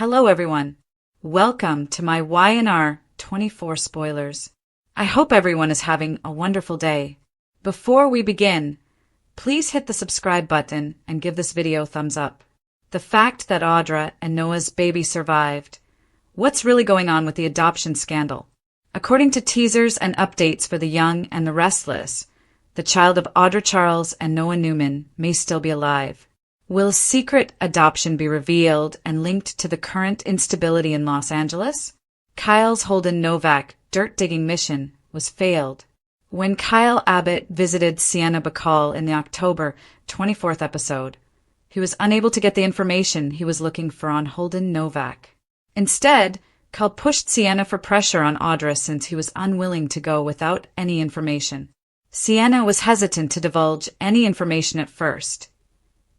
Hello everyone. Welcome to my Y&R 24 spoilers. I hope everyone is having a wonderful day. Before we begin, please hit the subscribe button and give this video a thumbs up. The fact that Audra and Noah's baby survived. What's really going on with the adoption scandal? According to teasers and updates for The Young and the Restless, the child of Audra Charles and Noah Newman may still be alive. Will secret adoption be revealed and linked to the current instability in Los Angeles? Kyle's Holden Novak dirt-digging mission was failed. When Kyle Abbott visited Sienna Bacall in the October 24th episode, he was unable to get the information he was looking for on Holden Novak. Instead, Kyle pushed Sienna for pressure on Audra since he was unwilling to go without any information. Sienna was hesitant to divulge any information at first,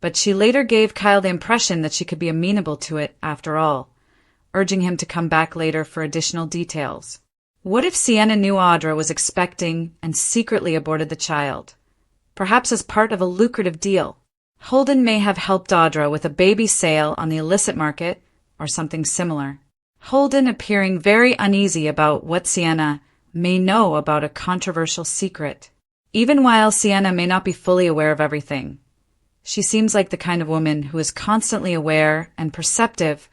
but she later gave Kyle the impression that she could be amenable to it after all, urging him to come back later for additional details. What if Sienna knew Audra was expecting and secretly aborted the child, perhaps as part of a lucrative deal? Holden may have helped Audra with a baby sale on the illicit market or something similar. Holden appearing very uneasy about what Sienna may know about a controversial secret. Even while Sienna may not be fully aware of everything, she seems like the kind of woman who is constantly aware and perceptive,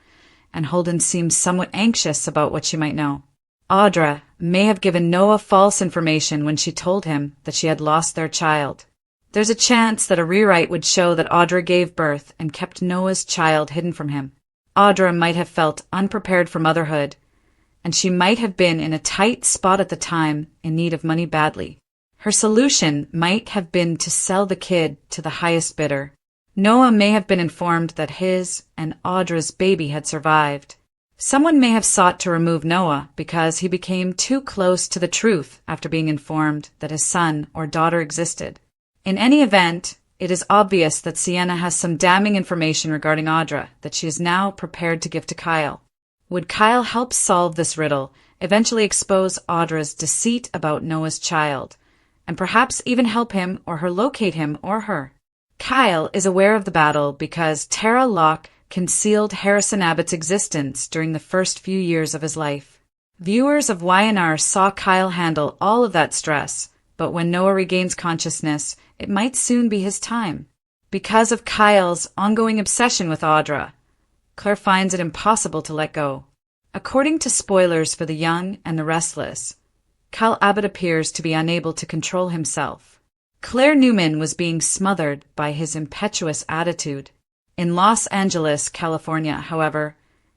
and Holden seems somewhat anxious about what she might know. Audra may have given Noah false information when she told him that she had lost their child. There's a chance that a rewrite would show that Audra gave birth and kept Noah's child hidden from him. Audra might have felt unprepared for motherhood, and she might have been in a tight spot at the time, in need of money badly. Her solution might have been to sell the kid to the highest bidder. Noah may have been informed that his and Audra's baby had survived. Someone may have sought to remove Noah because he became too close to the truth after being informed that his son or daughter existed. In any event, it is obvious that Sienna has some damning information regarding Audra that she is now prepared to give to Kyle. Would Kyle help solve this riddle, eventually expose Audra's deceit about Noah's child, and perhaps even help him or her locate him or her? Kyle is aware of the battle because Tara Locke concealed Harrison Abbott's existence during the first few years of his life. Viewers of Y&R saw Kyle handle all of that stress, but when Noah regains consciousness, it might soon be his time. Because of Kyle's ongoing obsession with Audra, Claire finds it impossible to let go. According to spoilers for The Young and the Restless, Kyle Abbott appears to be unable to control himself. Claire Newman was being smothered by his impetuous attitude. In Los Angeles, California, however,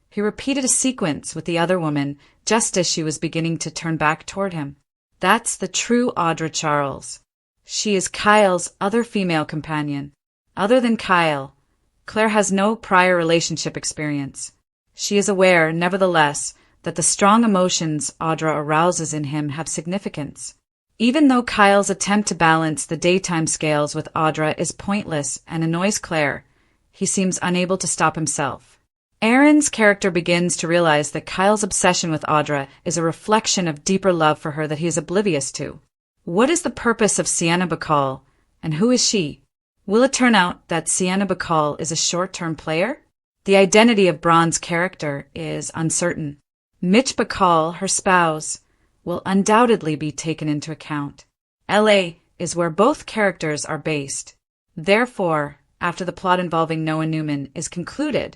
he repeated a sequence with the other woman just as she was beginning to turn back toward him. That's the true Audra Charles. She is Kyle's other female companion. Other than Kyle, Claire has no prior relationship experience. She is aware, nevertheless, that the strong emotions Audra arouses in him have significance. Even though Kyle's attempt to balance the daytime scales with Audra is pointless and annoys Claire, he seems unable to stop himself. Aaron's character begins to realize that Kyle's obsession with Audra is a reflection of deeper love for her that he is oblivious to. What is the purpose of Sienna Bacall, and who is she? Will it turn out that Sienna Bacall is a short-term player? The identity of Braun's character is uncertain. Mitch Bacall, her spouse, will undoubtedly be taken into account. LA is where both characters are based. Therefore, after the plot involving Noah Newman is concluded,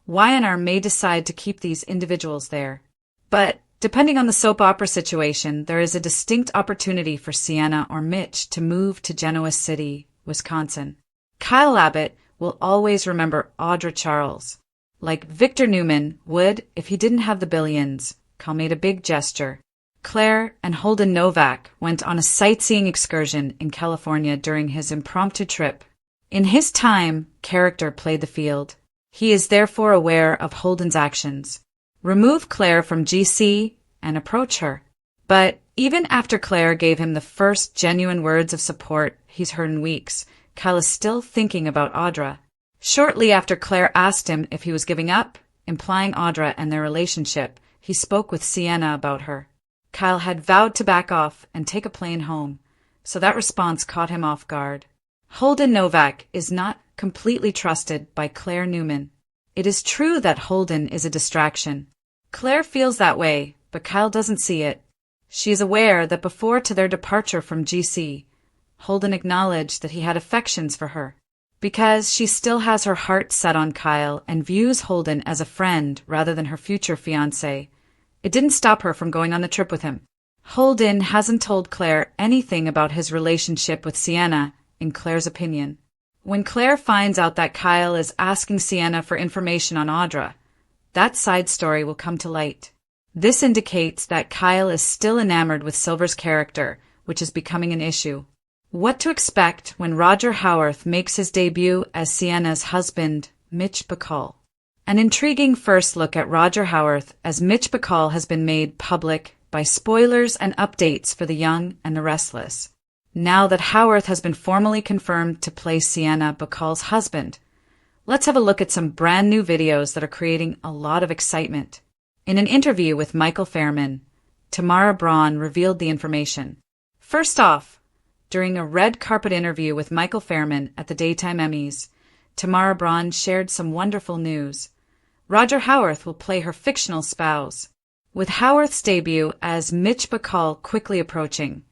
Y&R may decide to keep these individuals there. But, depending on the soap opera situation, there is a distinct opportunity for Sienna or Mitch to move to Genoa City, Wisconsin. Kyle Abbott will always remember Audra Charles. Like Victor Newman would if he didn't have the billions, Kyle made a big gesture. Claire and Holden Novak went on a sightseeing excursion in California during his impromptu trip. In his time, character played the field. He is therefore aware of Holden's actions. Remove Claire from GC and approach her. But even after Claire gave him the first genuine words of support he's heard in weeks, Kyle is still thinking about Audra. Shortly after Claire asked him if he was giving up, implying Audra and their relationship, he spoke with Sienna about her. Kyle had vowed to back off and take a plane home, so that response caught him off guard. Holden Novak is not completely trusted by Claire Newman. It is true that Holden is a distraction. Claire feels that way, but Kyle doesn't see it. She is aware that before their departure from GC, Holden acknowledged that he had affections for her. Because she still has her heart set on Kyle and views Holden as a friend rather than her future fiancé, it didn't stop her from going on the trip with him. Holden hasn't told Claire anything about his relationship with Sienna, in Claire's opinion. When Claire finds out that Kyle is asking Sienna for information on Audra, that side story will come to light. This indicates that Kyle is still enamored with Silver's character, which is becoming an issue. What to expect when Roger Howarth makes his debut as Sienna's husband, Mitch Bacall. An intriguing first look at Roger Howarth as Mitch Bacall has been made public by spoilers and updates for The Young and the Restless. Now that Howarth has been formally confirmed to play Sienna Bacall's husband, let's have a look at some brand new videos that are creating a lot of excitement. In an interview with Michael Fairman, Tamara Braun revealed the information. First off, during a red carpet interview with Michael Fairman at the Daytime Emmys, Tamara Braun shared some wonderful news. Roger Howarth will play her fictional spouse. With Howarth's debut as Mitch Bacall quickly approaching,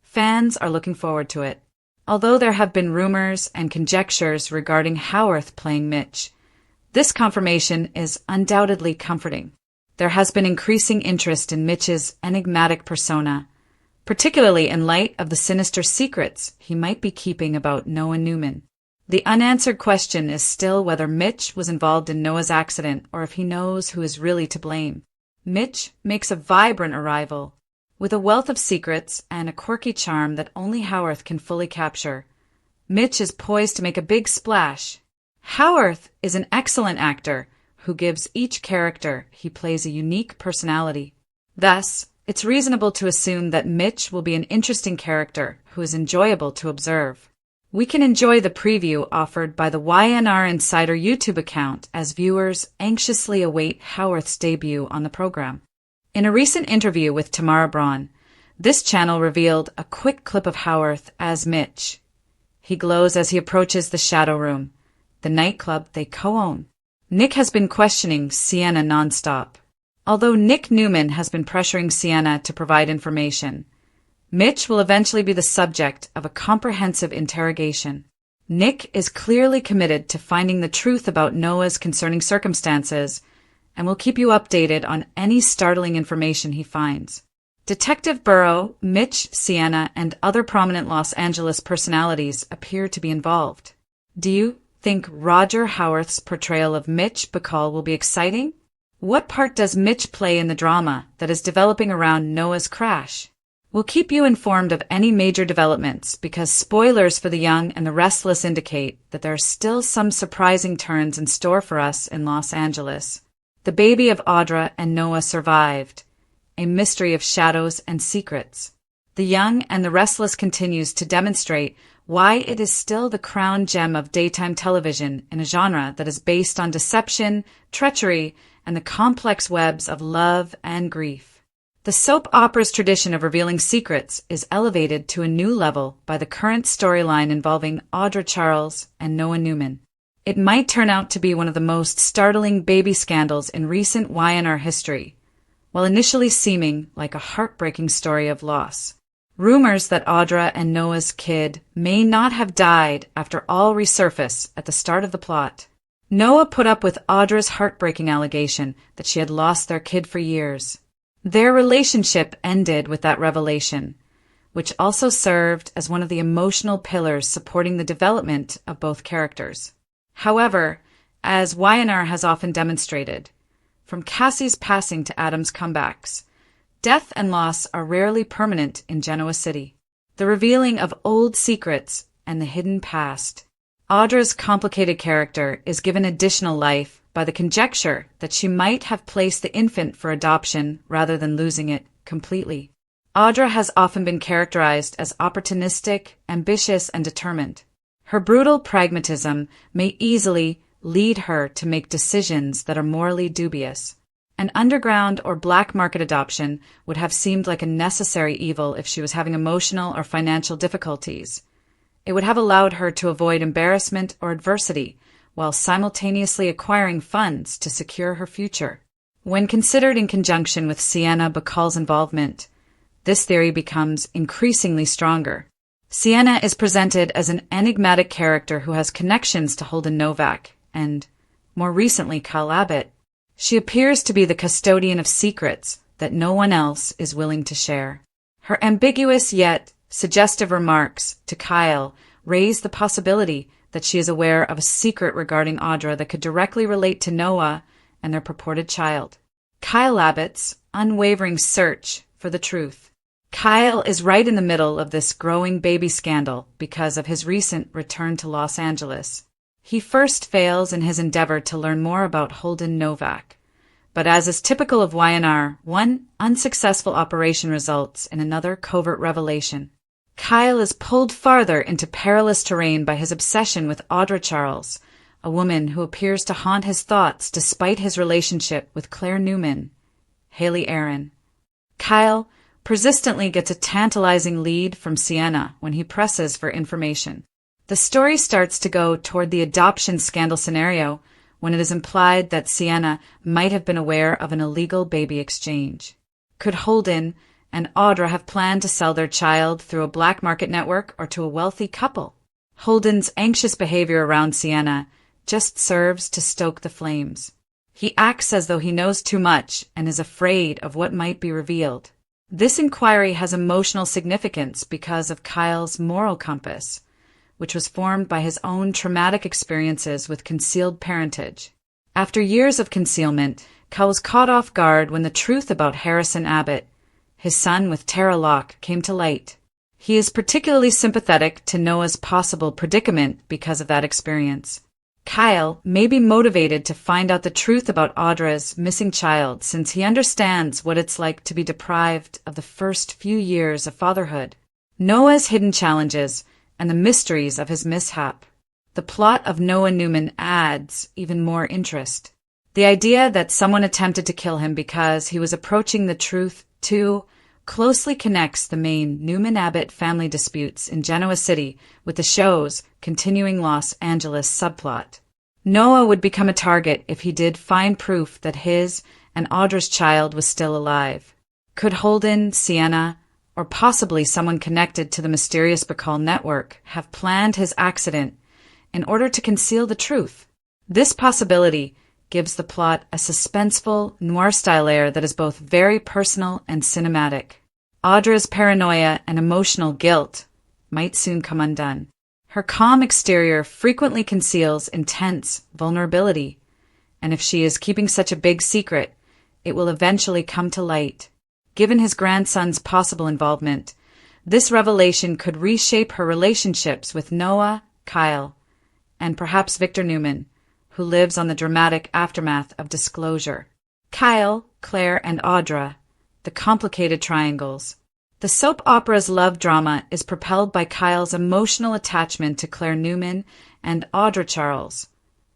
fans are looking forward to it. Although there have been rumors and conjectures regarding Howarth playing Mitch, this confirmation is undoubtedly comforting. There has been increasing interest in Mitch's enigmatic persona, particularly in light of the sinister secrets he might be keeping about Noah Newman. The unanswered question is still whether Mitch was involved in Noah's accident or if he knows who is really to blame. Mitch makes a vibrant arrival, with a wealth of secrets and a quirky charm that only Howarth can fully capture. Mitch is poised to make a big splash. Howarth is an excellent actor who gives each character he plays a unique personality. Thus, it's reasonable to assume that Mitch will be an interesting character who is enjoyable to observe. We can enjoy the preview offered by the YNR Insider YouTube account as viewers anxiously await Howarth's debut on the program. In a recent interview with Tamara Braun, this channel revealed a quick clip of Howarth as Mitch. He glows as he approaches the Shadow Room, the nightclub they co-own. Nick has been questioning Sienna nonstop. Although Nick Newman has been pressuring Sienna to provide information, Mitch will eventually be the subject of a comprehensive interrogation. Nick is clearly committed to finding the truth about Noah's concerning circumstances and will keep you updated on any startling information he finds. Detective Burrow, Mitch, Sienna, and other prominent Los Angeles personalities appear to be involved. Do you think Roger Howarth's portrayal of Mitch Bacall will be exciting? What part does Mitch play in the drama that is developing around Noah's crash? We'll keep you informed of any major developments because spoilers for The Young and the Restless indicate that there are still some surprising turns in store for us in Los Angeles. The baby of Audra and Noah survived, a mystery of shadows and secrets. The Young and the Restless continues to demonstrate why it is still the crown gem of daytime television in a genre that is based on deception, treachery, and the complex webs of love and grief. The soap opera's tradition of revealing secrets is elevated to a new level by the current storyline involving Audra Charles and Noah Newman. It might turn out to be one of the most startling baby scandals in recent YNR history, while initially seeming like a heartbreaking story of loss. Rumors that Audra and Noah's kid may not have died after all resurface at the start of the plot. Noah put up with Audra's heartbreaking allegation that she had lost their kid for years. Their relationship ended with that revelation, which also served as one of the emotional pillars supporting the development of both characters. However, as YNR has often demonstrated, from Cassie's passing to Adam's comebacks, death and loss are rarely permanent in Genoa City. The revealing of old secrets and the hidden past. Audra's complicated character is given additional life by the conjecture that she might have placed the infant for adoption rather than losing it completely. Audra has often been characterized as opportunistic, ambitious, and determined. Her brutal pragmatism may easily lead her to make decisions that are morally dubious. An underground or black market adoption would have seemed like a necessary evil if she was having emotional or financial difficulties. It would have allowed her to avoid embarrassment or adversity while simultaneously acquiring funds to secure her future. When considered in conjunction with Sienna Bacall's involvement, this theory becomes increasingly stronger. Sienna is presented as an enigmatic character who has connections to Holden Novak and, more recently, Kyle Abbott. She appears to be the custodian of secrets that no one else is willing to share. Her ambiguous yet suggestive remarks to Kyle raise the possibility that she is aware of a secret regarding Audra that could directly relate to Noah and their purported child. Kyle Abbott's unwavering search for the truth. Kyle is right in the middle of this growing baby scandal because of his recent return to Los Angeles. He first fails in his endeavor to learn more about Holden Novak, but as is typical of Y&R, one unsuccessful operation results in another covert revelation. Kyle is pulled farther into perilous terrain by his obsession with Audra Charles, a woman who appears to haunt his thoughts despite his relationship with Claire Newman, Haley Aaron. Kyle persistently gets a tantalizing lead from Sienna when he presses for information. The story starts to go toward the adoption scandal scenario when it is implied that Sienna might have been aware of an illegal baby exchange. Could Holden and Audra have planned to sell their child through a black market network or to a wealthy couple? Holden's anxious behavior around Sienna just serves to stoke the flames. He acts as though he knows too much and is afraid of what might be revealed. This inquiry has emotional significance because of Kyle's moral compass, which was formed by his own traumatic experiences with concealed parentage. After years of concealment, Kyle was caught off guard when the truth about Harrison Abbott, his son with Tara Locke, came to light. He is particularly sympathetic to Noah's possible predicament because of that experience. Kyle may be motivated to find out the truth about Audra's missing child since he understands what it's like to be deprived of the first few years of fatherhood, Noah's hidden challenges, and the mysteries of his mishap. The plot of Noah Newman adds even more interest. The idea that someone attempted to kill him because he was approaching the truth too closely connects the main Newman-Abbott family disputes in Genoa City with the show's continuing Los Angeles subplot. Noah would become a target if he did find proof that his and Audra's child was still alive. Could Holden, Sienna, or possibly someone connected to the mysterious Bacall network have planned his accident in order to conceal the truth? This possibility gives the plot a suspenseful, noir-style air that is both very personal and cinematic. Audra's paranoia and emotional guilt might soon come undone. Her calm exterior frequently conceals intense vulnerability, and if she is keeping such a big secret, it will eventually come to light. Given his grandson's possible involvement, this revelation could reshape her relationships with Noah, Kyle, and perhaps Victor Newman, who lives on the dramatic aftermath of disclosure. Kyle, Claire, and Audra, the complicated triangles. The soap opera's love drama is propelled by Kyle's emotional attachment to Claire Newman and Audra Charles,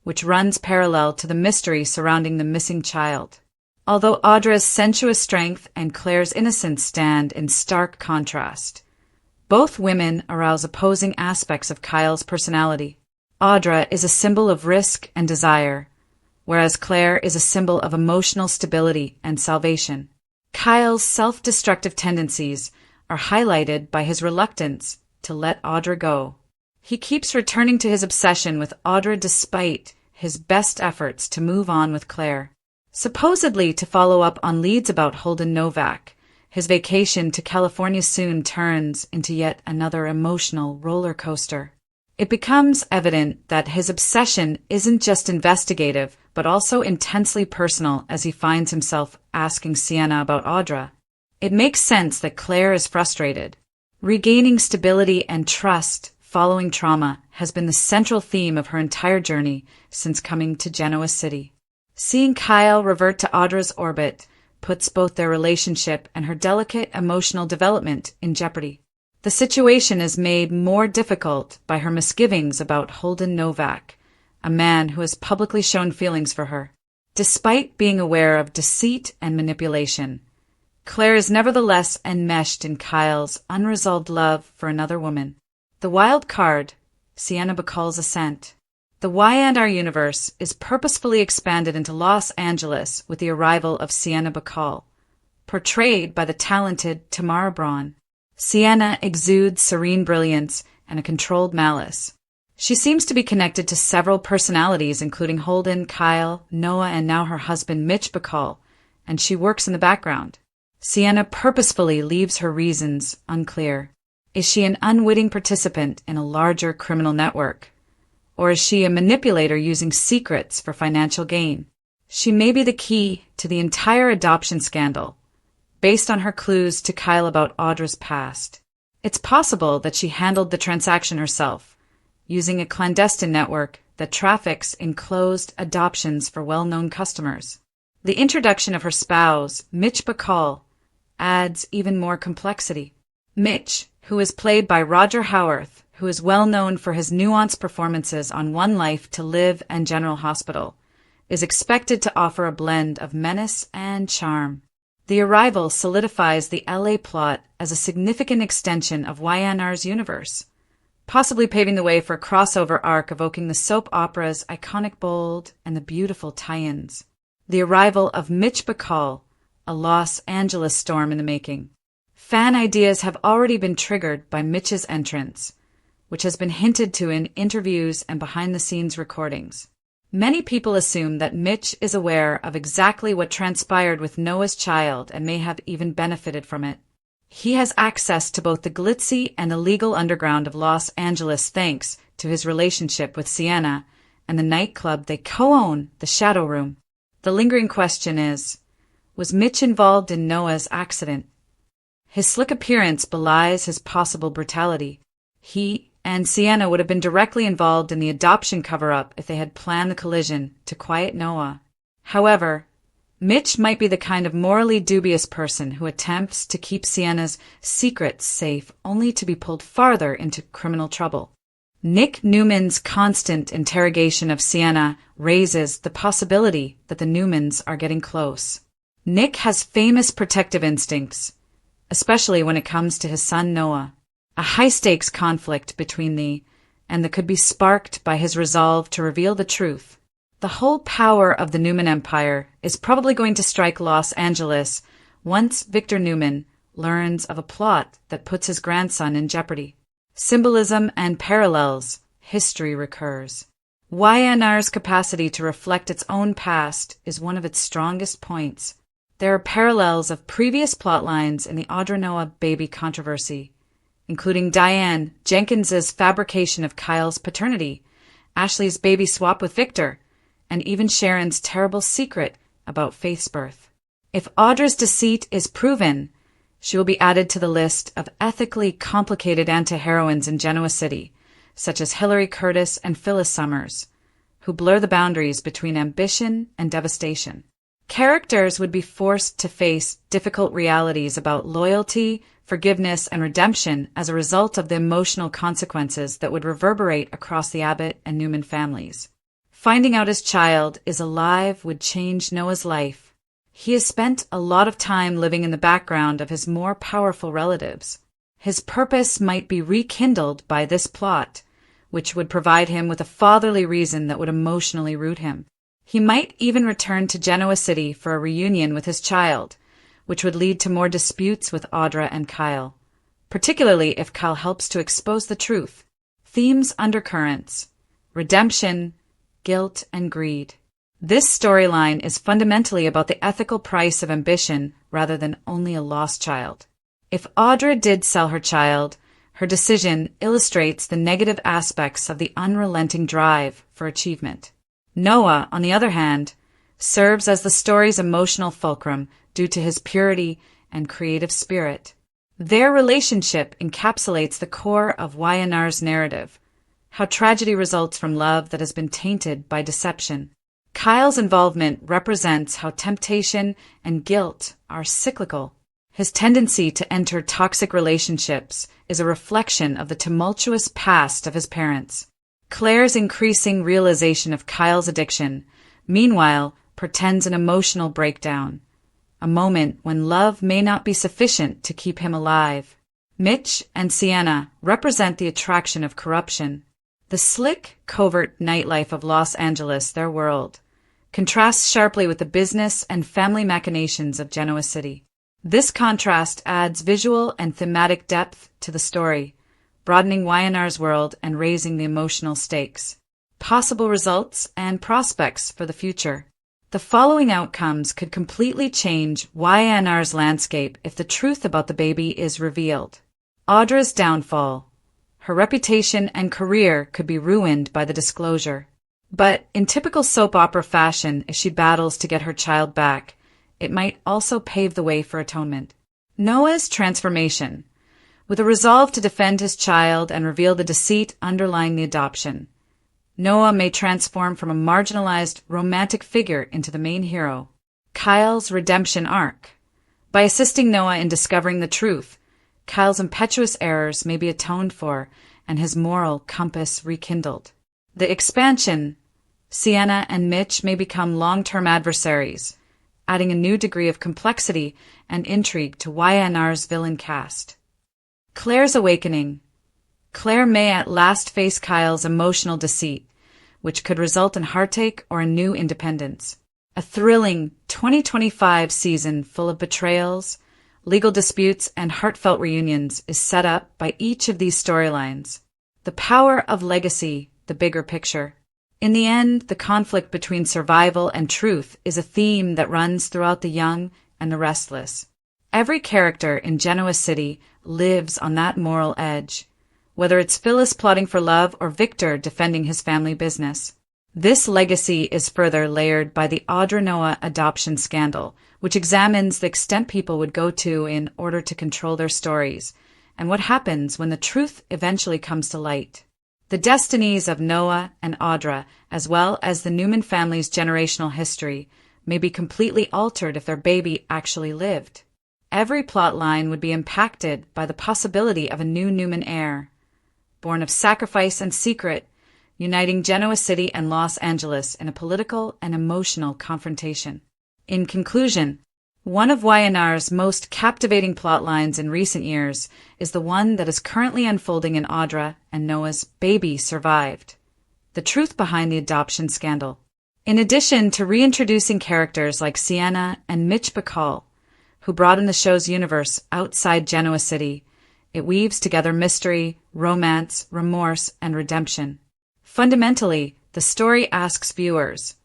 which runs parallel to the mystery surrounding the missing child. Although Audra's sensuous strength and Claire's innocence stand in stark contrast, both women arouse opposing aspects of Kyle's personality. Audra is a symbol of risk and desire, whereas Claire is a symbol of emotional stability and salvation. Kyle's self-destructive tendencies are highlighted by his reluctance to let Audra go. He keeps returning to his obsession with Audra despite his best efforts to move on with Claire. Supposedly to follow up on leads about Holden Novak, his vacation to California soon turns into yet another emotional roller coaster. It becomes evident that his obsession isn't just investigative, but also intensely personal as he finds himself asking Sienna about Audra. It makes sense that Claire is frustrated. Regaining stability and trust following trauma has been the central theme of her entire journey since coming to Genoa City. Seeing Kyle revert to Audra's orbit puts both their relationship and her delicate emotional development in jeopardy. The situation is made more difficult by her misgivings about Holden Novak, a man who has publicly shown feelings for her. Despite being aware of deceit and manipulation, Claire is nevertheless enmeshed in Kyle's unresolved love for another woman. The wild card, Sienna Bacall's ascent. The Y&R universe is purposefully expanded into Los Angeles with the arrival of Sienna Bacall, portrayed by the talented Tamara Braun. Sienna exudes serene brilliance and a controlled malice. She seems to be connected to several personalities, including Holden, Kyle, Noah, and now her husband Mitch Bacall, and she works in the background. Sienna purposefully leaves her reasons unclear. Is she an unwitting participant in a larger criminal network? Or is she a manipulator using secrets for financial gain? She may be the key to the entire adoption scandal, based on her clues to Kyle about Audra's past. It's possible that she handled the transaction herself, using a clandestine network that traffics in closed adoptions for well-known customers. The introduction of her spouse, Mitch Bacall, adds even more complexity. Mitch, who is played by Roger Howarth, who is well known for his nuanced performances on One Life to Live and General Hospital, is expected to offer a blend of menace and charm. The arrival solidifies the LA plot as a significant extension of Y&R's universe, possibly paving the way for a crossover arc evoking the soap opera's iconic bold and the beautiful tie-ins. The arrival of Mitch Bacall, a Los Angeles storm in the making. Fan ideas have already been triggered by Mitch's entrance, which has been hinted to in interviews and behind-the-scenes recordings. Many people assume that Mitch is aware of exactly what transpired with Noah's child and may have even benefited from it. He has access to both the glitzy and illegal underground of Los Angeles thanks to his relationship with Sienna and the nightclub they co-own, the Shadow Room. The lingering question is, was Mitch involved in Noah's accident? His slick appearance belies his possible brutality. He and Sienna would have been directly involved in the adoption cover-up if they had planned the collision to quiet Noah. However, Mitch might be the kind of morally dubious person who attempts to keep Sienna's secrets safe only to be pulled farther into criminal trouble. Nick Newman's constant interrogation of Sienna raises the possibility that the Newmans are getting close. Nick has famous protective instincts, especially when it comes to his son Noah. A high-stakes conflict between that could be sparked by his resolve to reveal the truth. The whole power of the Newman Empire is probably going to strike Los Angeles once Victor Newman learns of a plot that puts his grandson in jeopardy. Symbolism and parallels, history recurs. Y&R's capacity to reflect its own past is one of its strongest points. There are parallels of previous plotlines in the Audra Noah baby controversy, including Diane Jenkins's fabrication of Kyle's paternity, Ashley's baby swap with Victor, and even Sharon's terrible secret about Faith's birth. If Audra's deceit is proven, she will be added to the list of ethically complicated anti-heroines in Genoa City, such as Hilary Curtis and Phyllis Summers, who blur the boundaries between ambition and devastation. Characters would be forced to face difficult realities about loyalty, forgiveness, and redemption as a result of the emotional consequences that would reverberate across the Abbott and Newman families. Finding out his child is alive would change Noah's life. He has spent a lot of time living in the background of his more powerful relatives. His purpose might be rekindled by this plot, which would provide him with a fatherly reason that would emotionally root him. He might even return to Genoa City for a reunion with his child, which would lead to more disputes with Audra and Kyle, particularly if Kyle helps to expose the truth. Themes undercurrents, redemption, guilt, and greed. This storyline is fundamentally about the ethical price of ambition rather than only a lost child. If Audra did sell her child, her decision illustrates the negative aspects of the unrelenting drive for achievement. Noah, on the other hand, serves as the story's emotional fulcrum due to his purity and creative spirit. Their relationship encapsulates the core of Y&R's narrative, how tragedy results from love that has been tainted by deception. Kyle's involvement represents how temptation and guilt are cyclical. His tendency to enter toxic relationships is a reflection of the tumultuous past of his parents. Claire's increasing realization of Kyle's addiction, meanwhile, portends an emotional breakdown, a moment when love may not be sufficient to keep him alive. Mitch and Sienna represent the attraction of corruption. The slick, covert nightlife of Los Angeles, their world, contrasts sharply with the business and family machinations of Genoa City. This contrast adds visual and thematic depth to the story, broadening Y&R's world and raising the emotional stakes, possible results, and prospects for the future. The following outcomes could completely change Y&R's landscape if the truth about the baby is revealed. Audra's downfall. Her reputation and career could be ruined by the disclosure. But in typical soap opera fashion, as she battles to get her child back, it might also pave the way for atonement. Noah's transformation. With a resolve to defend his child and reveal the deceit underlying the adoption, Noah may transform from a marginalized romantic figure into the main hero. Kyle's redemption arc. By assisting Noah in discovering the truth, Kyle's impetuous errors may be atoned for and his moral compass rekindled. The expansion. Sienna and Mitch may become long-term adversaries, adding a new degree of complexity and intrigue to Y&R's villain cast. Claire's awakening. Claire may at last face Kyle's emotional deceit, which could result in heartache or a new independence. A thrilling 2025 season full of betrayals, legal disputes, and heartfelt reunions is set up by each of these storylines. The power of legacy, the bigger picture. In the end, the conflict between survival and truth is a theme that runs throughout The Young and the Restless. Every character in Genoa City lives on that moral edge, whether it's Phyllis plotting for love or Victor defending his family business. This legacy is further layered by the Audra Noah adoption scandal, which examines the extent people would go to in order to control their stories, and what happens when the truth eventually comes to light. The destinies of Noah and Audra, as well as the Newman family's generational history, may be completely altered if their baby actually lived. Every plot line would be impacted by the possibility of a new Newman heir, born of sacrifice and secret, uniting Genoa City and Los Angeles in a political and emotional confrontation. In conclusion, one of Y&R's most captivating plot lines in recent years is the one that is currently unfolding in Audra and Noah's Baby Survived, the truth behind the adoption scandal. In addition to reintroducing characters like Sienna and Mitch Bacall, who broaden the show's universe outside Genoa City, it weaves together mystery, romance, remorse, and redemption. Fundamentally, the story asks viewers,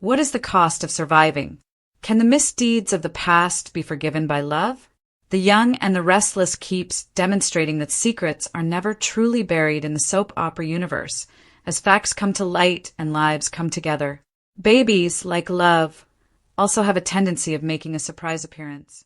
what is the cost of surviving? Can the misdeeds of the past be forgiven by love? The Young and the Restless keeps demonstrating that secrets are never truly buried in the soap opera universe, as facts come to light and lives come together. Babies, like love, also have a tendency of making a surprise appearance.